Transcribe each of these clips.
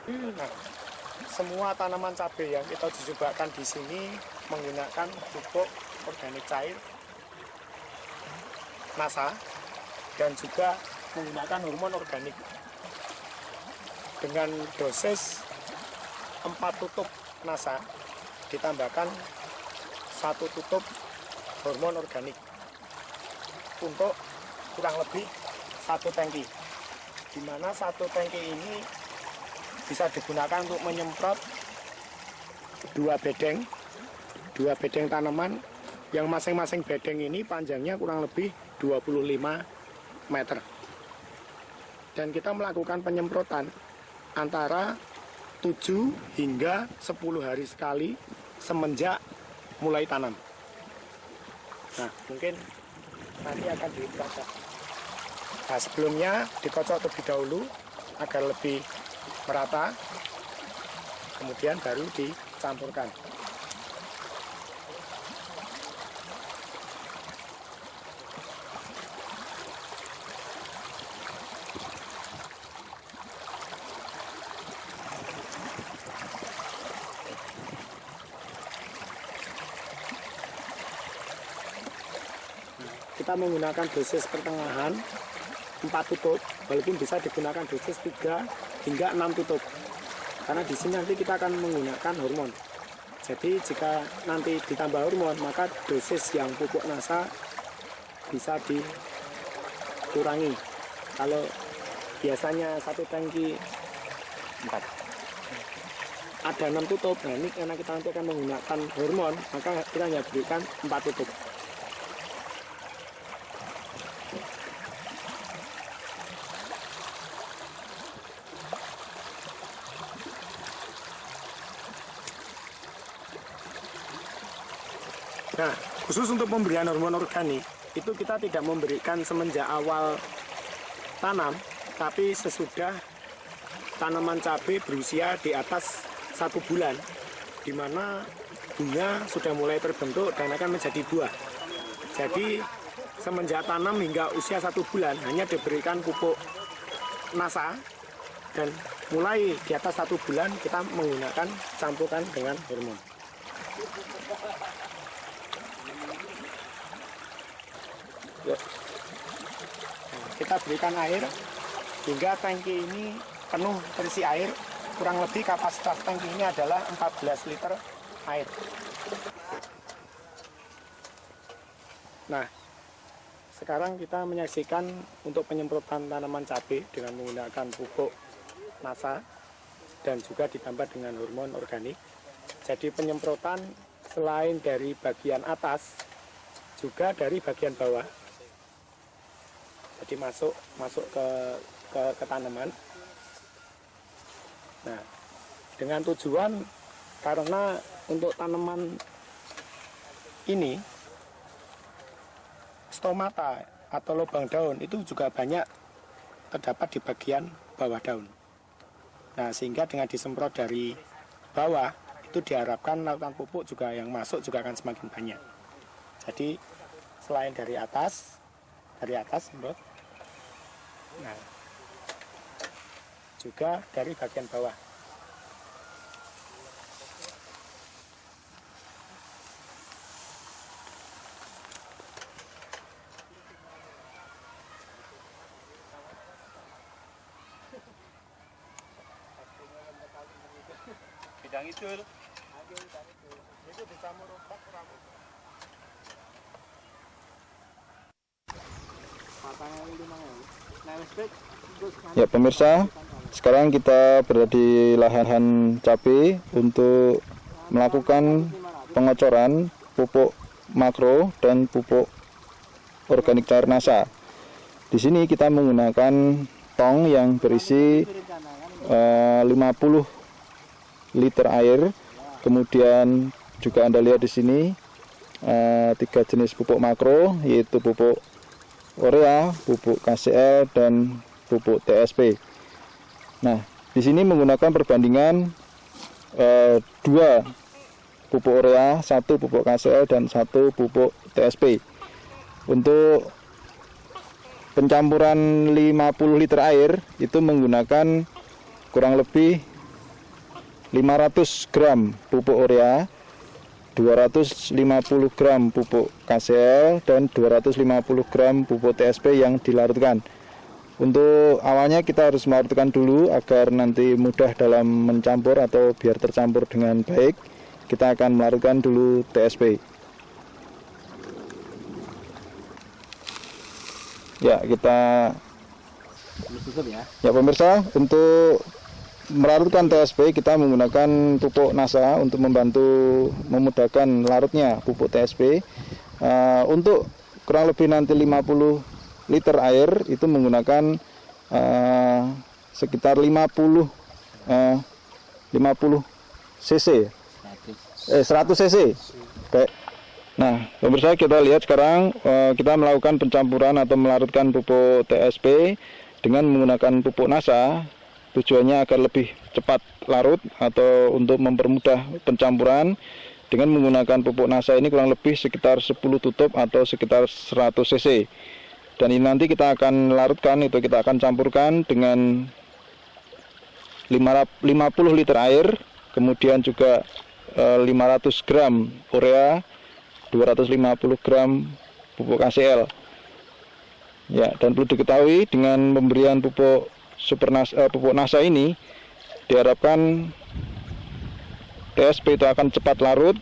Nah, semua tanaman cabai yang kita cobakan di sini menggunakan pupuk organik cair NASA dan juga menggunakan hormon organik dengan dosis 4 tutup NASA ditambahkan 1 tutup hormon organik untuk kurang lebih 1 tangki, di mana 1 tangki ini bisa digunakan untuk menyemprot 2 bedeng tanaman yang masing-masing bedeng ini panjangnya kurang lebih 25 meter. Dan kita melakukan penyemprotan antara 7 hingga 10 hari sekali semenjak mulai tanam. Nah, mungkin nanti akan diperhatikan. Nah, sebelumnya dikocok terlebih dahulu agar lebih merata, kemudian baru dicampurkan. Kita menggunakan dosis pertengahan 4 tutup, walaupun bisa digunakan dosis 3 hingga 6 tutup. Karena di sini nanti kita akan menggunakan hormon. Jadi jika nanti ditambah hormon, maka dosis yang pupuk NASA bisa dikurangi. Kalau biasanya 1 tangki 4, ada 6 tutup. Nah, ini karena kita nanti akan menggunakan hormon, maka kita hanya berikan 4 tutup. Nah, khusus untuk pemberian hormon organik, itu kita tidak memberikan semenjak awal tanam, tapi sesudah tanaman cabai berusia di atas 1 bulan, di mana bunga sudah mulai terbentuk dan akan menjadi buah. Jadi, semenjak tanam hingga usia 1 bulan, hanya diberikan pupuk NASA, dan mulai di atas 1 bulan, kita menggunakan campuran dengan hormon. Kita berikan air hingga tangki ini penuh terisi air. Kurang lebih kapasitas tangki ini adalah 14 liter air. Nah, sekarang kita menyaksikan untuk penyemprotan tanaman cabai dengan menggunakan pupuk NASA dan juga ditambah dengan hormon organik. Jadi penyemprotan selain dari bagian atas, juga dari bagian bawah. Jadi masuk ke tanaman. Nah, dengan tujuan karena untuk tanaman ini stomata atau lubang daun itu juga banyak terdapat di bagian bawah daun. Nah, sehingga dengan disemprot dari bawah itu diharapkan lautan pupuk juga yang masuk juga akan semakin banyak. Jadi selain dari atas semprot. Nah, juga dari bagian bawah. Bidang itu bisa merusak rambut. Ya pemirsa, sekarang kita berada di lahan cabai untuk melakukan pengocoran pupuk makro dan pupuk organik cair NASA. Di sini kita menggunakan tong yang berisi 50 liter air. Kemudian juga Anda lihat di sini 3 jenis pupuk makro, yaitu pupuk urea, pupuk KCL, dan pupuk TSP. Nah, di sini menggunakan perbandingan 2 pupuk urea, 1 pupuk KCL, dan 1 pupuk TSP. Untuk pencampuran 50 liter air itu menggunakan kurang lebih 500 gram pupuk urea, 250 gram pupuk KCL, dan 250 gram pupuk TSP yang dilarutkan. Untuk awalnya kita harus melarutkan dulu agar nanti mudah dalam mencampur atau biar tercampur dengan baik. Kita akan melarutkan dulu TSP. Ya, kita ya pemirsa, untuk melarutkan TSP kita menggunakan pupuk NASA untuk membantu memudahkan larutnya pupuk TSP. Untuk kurang lebih nanti 50 liter air itu menggunakan sekitar 50 cc, 100 cc. Baik. Nah, pemirsa, kita lihat sekarang kita melakukan pencampuran atau melarutkan pupuk TSP dengan menggunakan pupuk NASA. Tujuannya agar lebih cepat larut atau untuk mempermudah pencampuran. Dengan menggunakan pupuk NASA ini kurang lebih sekitar 10 tutup atau sekitar 100 cc. Dan ini nanti kita akan larutkan, itu kita akan campurkan dengan 50 liter air, kemudian juga 500 gram urea, 250 gram pupuk KCL. Ya, dan perlu diketahui dengan pemberian pupuk pupuk NASA ini diharapkan TSP itu akan cepat larut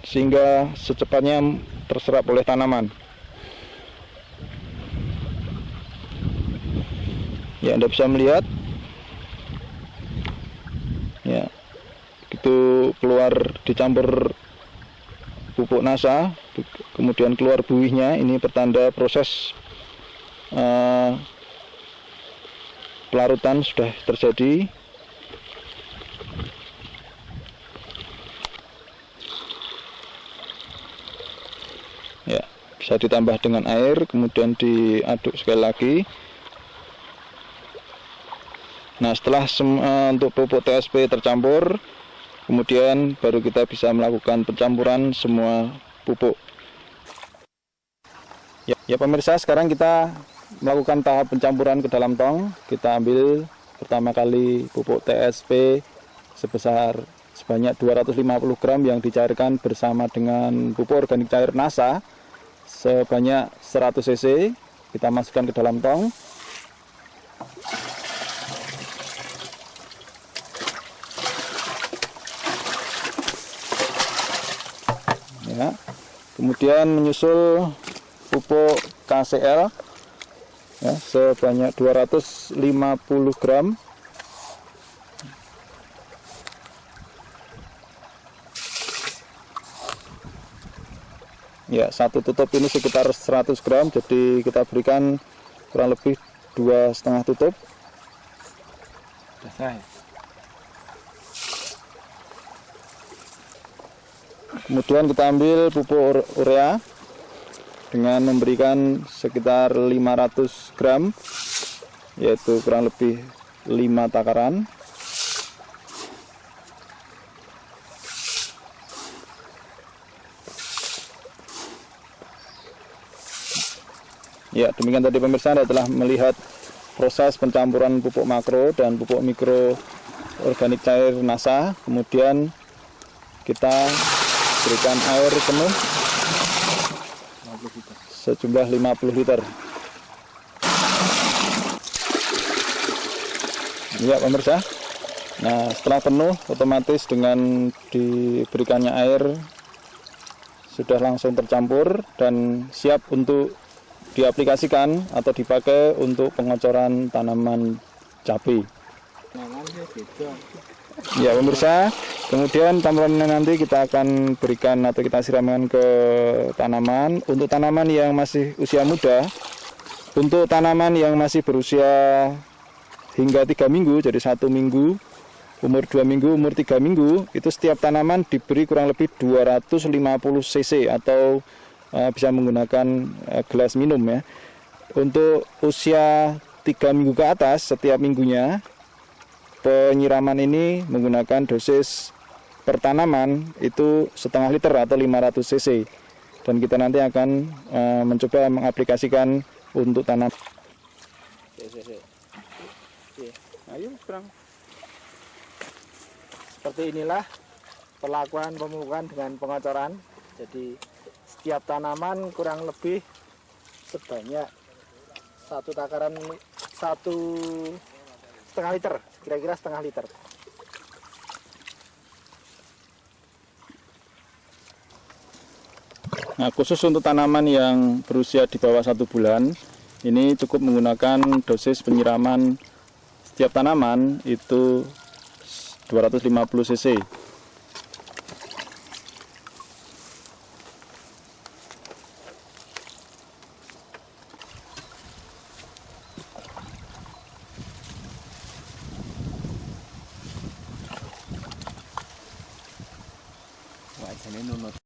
sehingga secepatnya terserap oleh tanaman. Ya, Anda bisa melihat. Ya, itu keluar dicampur pupuk NASA, kemudian keluar buihnya. Ini pertanda proses pelarutan sudah terjadi. Ya, bisa ditambah dengan air, kemudian diaduk sekali lagi. Nah, setelah untuk pupuk TSP tercampur, kemudian baru kita bisa melakukan pencampuran semua pupuk. Ya pemirsa, sekarang kita melakukan tahap pencampuran ke dalam tong. Kita ambil pertama kali pupuk TSP sebanyak 250 gram yang dicairkan bersama dengan pupuk organik cair NASA sebanyak 100 cc. Kita masukkan ke dalam tong. Ya. Kemudian menyusul pupuk KCL ya, sebanyak 250 gram. Ya, satu tutup ini sekitar 100 gram, jadi kita berikan kurang lebih 2,5 tutup. Kemudian kita ambil pupuk urea dengan memberikan sekitar 500 gram, yaitu kurang lebih 5 takaran. Ya, demikian tadi pemirsa, Anda telah melihat proses pencampuran pupuk makro dan pupuk mikro organik cair NASA. Kemudian kita berikan air penuh sejumlah 50 liter. Ya pemirsa, nah setelah penuh otomatis dengan diberikannya air sudah langsung tercampur dan siap untuk diaplikasikan atau dipakai untuk pengocoran tanaman cabai. Ya pemirsa, kemudian campurannya nanti kita akan berikan atau kita siramkan ke tanaman. Untuk tanaman yang masih usia muda, untuk tanaman yang masih berusia hingga 3 minggu, jadi 1 minggu, umur 2 minggu, umur 3 minggu, itu setiap tanaman diberi kurang lebih 250 cc atau bisa menggunakan gelas minum ya. Untuk usia 3 minggu ke atas, setiap minggunya penyiraman ini menggunakan dosis per tanaman itu 0,5 liter atau 500 cc. Dan kita nanti akan mencoba mengaplikasikan untuk tanam. Ayo, serang. Seperti inilah perlakuan pemupukan dengan pengocoran. Jadi setiap tanaman kurang lebih sebanyak satu takaran 1,5 liter, kira-kira 1,5 liter. Nah, khusus untuk tanaman yang berusia di bawah 1 bulan, ini cukup menggunakan dosis penyiraman setiap tanaman itu 250 cc. Wah, ini nunut.